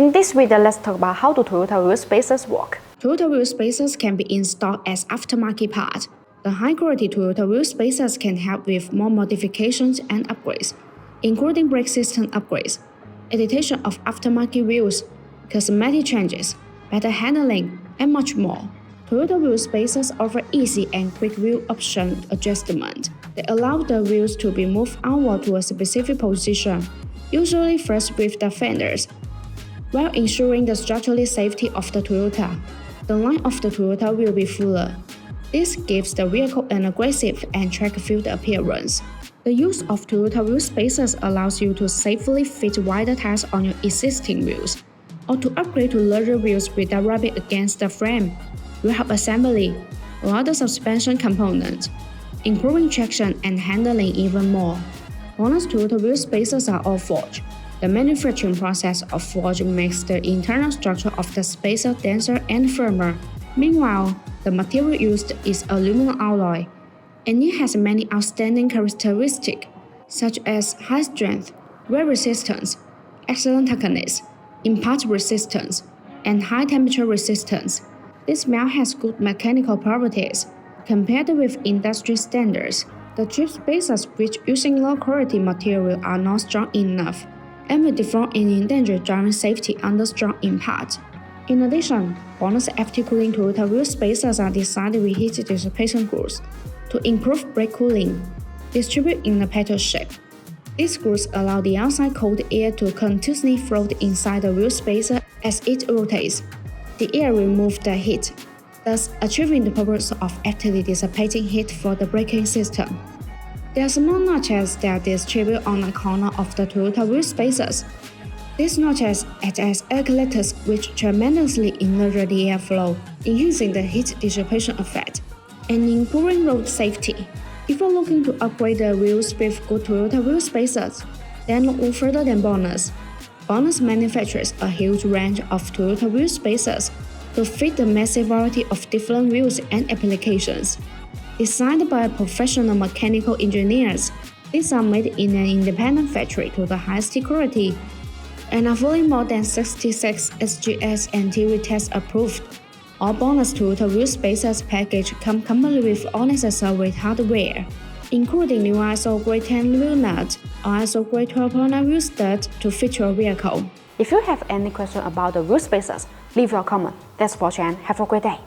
In this video, let's talk about how do Toyota wheel spacers work. Toyota wheel spacers can be installed as aftermarket part. The high-quality Toyota wheel spacers can help with more modifications and upgrades, including brake system upgrades, adaptation of aftermarket wheels, cosmetic changes, better handling, and much more. Toyota wheel spacers offer easy and quick wheel option adjustment. They allow the wheels to be moved outward to a specific position, usually first with the fenders, while ensuring the structural safety of the Toyota. The line of the Toyota will be fuller. This gives the vehicle an aggressive and track-filled appearance. The use of Toyota wheel spacers allows you to safely fit wider tires on your existing wheels, or to upgrade to larger wheels without rubbing against the frame, wheel hub assembly, or other suspension components, improving traction and handling even more. BONOSS Toyota wheel spacers are all forged. The manufacturing process of forging makes the internal structure of the spacer denser and firmer. Meanwhile, the material used is aluminum alloy, and it has many outstanding characteristics, such as high strength, wear resistance, excellent toughness, impact resistance, and high temperature resistance. This melt has good mechanical properties. Compared with industry standards, the cheap spacers which using low-quality material are not strong enough and will deform and endanger driving safety under strong impact. In addition, BONOSS FT cooling Toyota wheel spacers are designed with heat dissipation screws to improve brake cooling, distributed in a petal shape. These screws allow the outside cold air to continuously flow inside the wheel spacer as it rotates. The air removes the heat, thus achieving the purpose of actively dissipating heat for the braking system. There are small notches that distribute on the corner of the Toyota wheel spacers. These notches act as air collectors which tremendously enlarge the airflow, enhancing the heat dissipation effect and improving road safety. If you're looking to upgrade the wheels with good Toyota wheel spacers, then look no further than BONOSS. BONOSS manufactures a huge range of Toyota wheel spacers to fit the massive variety of different wheels and applications. Designed by professional mechanical engineers, these are made in an independent factory to the highest quality and are fully more than 66 SGS and TV test approved. All BONOSS Toyota wheel spacers package come complete with all necessary hardware, including new ISO grade 10 wheel nut or ISO grade 12.9 wheel stud to fit your vehicle. If you have any question about the wheel spacers, leave your comment. Thanks for watching and have a great day.